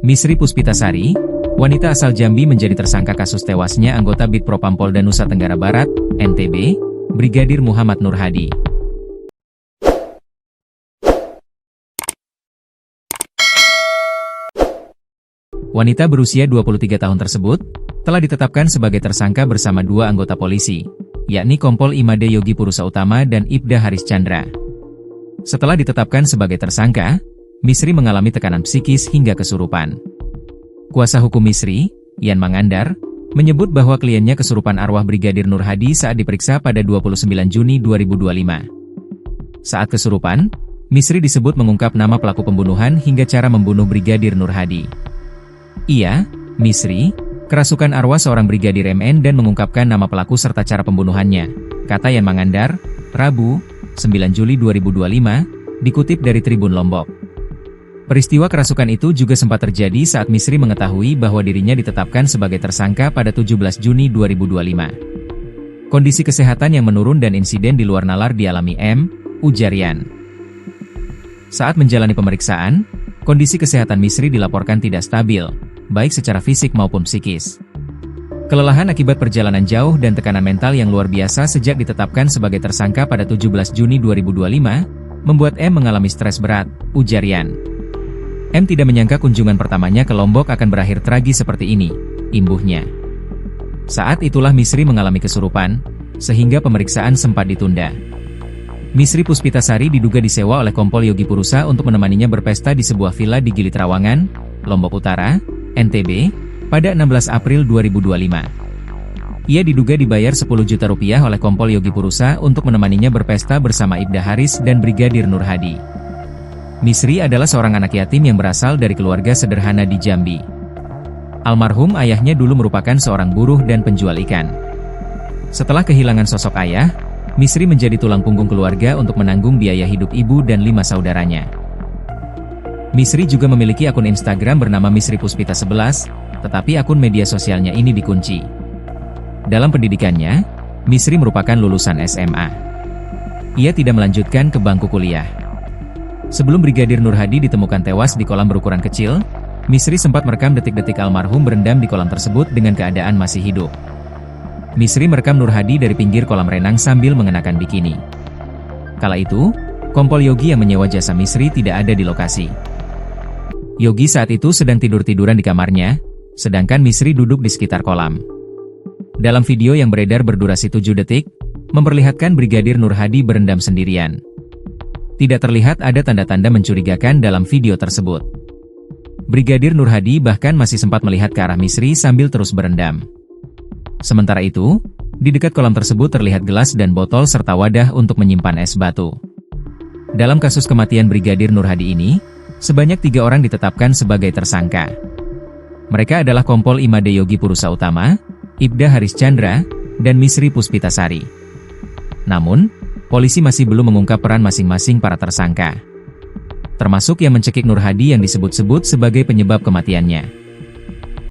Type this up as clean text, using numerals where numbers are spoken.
Misri Puspitasari, wanita asal Jambi menjadi tersangka kasus tewasnya anggota Bid Propampolda Nusa Tenggara Barat, NTB, Brigadir Muhammad Nur Hadi. Wanita berusia 23 tahun tersebut telah ditetapkan sebagai tersangka bersama dua anggota polisi, yakni Kompol Imade Yogi Purusa Utama dan Ibda Haris Chandra. Setelah ditetapkan sebagai tersangka, Misri mengalami tekanan psikis hingga kesurupan. Kuasa hukum Misri, Yan Mangandar, menyebut bahwa kliennya kesurupan arwah Brigadir Nur Hadi saat diperiksa pada 29 Juni 2025. Saat kesurupan, Misri disebut mengungkap nama pelaku pembunuhan hingga cara membunuh Brigadir Nur Hadi. Ia, Misri, kerasukan arwah seorang Brigadir MN dan mengungkapkan nama pelaku serta cara pembunuhannya, kata Yan Mangandar, Rabu, 9 Juli 2025, dikutip dari Tribun Lombok. Peristiwa kerasukan itu juga sempat terjadi saat Misri mengetahui bahwa dirinya ditetapkan sebagai tersangka pada 17 Juni 2025. Kondisi kesehatan yang menurun dan insiden di luar nalar dialami M, ujar Yan. Saat menjalani pemeriksaan, kondisi kesehatan Misri dilaporkan tidak stabil, baik secara fisik maupun psikis. Kelelahan akibat perjalanan jauh dan tekanan mental yang luar biasa sejak ditetapkan sebagai tersangka pada 17 Juni 2025, membuat M mengalami stres berat, ujar Yan. M tidak menyangka kunjungan pertamanya ke Lombok akan berakhir tragis seperti ini, imbuhnya. Saat itulah Misri mengalami kesurupan, sehingga pemeriksaan sempat ditunda. Misri Puspitasari diduga disewa oleh Kompol Yogi Purusa untuk menemaninya berpesta di sebuah villa di Gili Trawangan, Lombok Utara, NTB, pada 16 April 2025. Ia diduga dibayar 10 juta rupiah oleh Kompol Yogi Purusa untuk menemaninya berpesta bersama Ibda Haris dan Brigadir Nur Hadi. Misri adalah seorang anak yatim yang berasal dari keluarga sederhana di Jambi. Almarhum ayahnya dulu merupakan seorang buruh dan penjual ikan. Setelah kehilangan sosok ayah, Misri menjadi tulang punggung keluarga untuk menanggung biaya hidup ibu dan 5 saudaranya. Misri juga memiliki akun Instagram bernama Misri Puspita 11, tetapi akun media sosialnya ini dikunci. Dalam pendidikannya, Misri merupakan lulusan SMA. Ia tidak melanjutkan ke bangku kuliah. Sebelum Brigadir Nur Hadi ditemukan tewas di kolam berukuran kecil, Misri sempat merekam detik-detik almarhum berendam di kolam tersebut dengan keadaan masih hidup. Misri merekam Nur Hadi dari pinggir kolam renang sambil mengenakan bikini. Kala itu, Kompol Yogi yang menyewa jasa Misri tidak ada di lokasi. Yogi saat itu sedang tidur-tiduran di kamarnya, sedangkan Misri duduk di sekitar kolam. Dalam video yang beredar berdurasi 7 detik, memperlihatkan Brigadir Nur Hadi berendam sendirian. Tidak terlihat ada tanda-tanda mencurigakan dalam video tersebut. Brigadir Nur Hadi bahkan masih sempat melihat ke arah Misri sambil terus berendam. Sementara itu, di dekat kolam tersebut terlihat gelas dan botol serta wadah untuk menyimpan es batu. Dalam kasus kematian Brigadir Nur Hadi ini, sebanyak 3 orang ditetapkan sebagai tersangka. Mereka adalah Kompol Imade Yogi Purusa Utama, Ibda Haris Chandra, dan Misri Puspitasari. Namun, polisi masih belum mengungkap peran masing-masing para tersangka, termasuk yang mencekik Nur Hadi yang disebut-sebut sebagai penyebab kematiannya.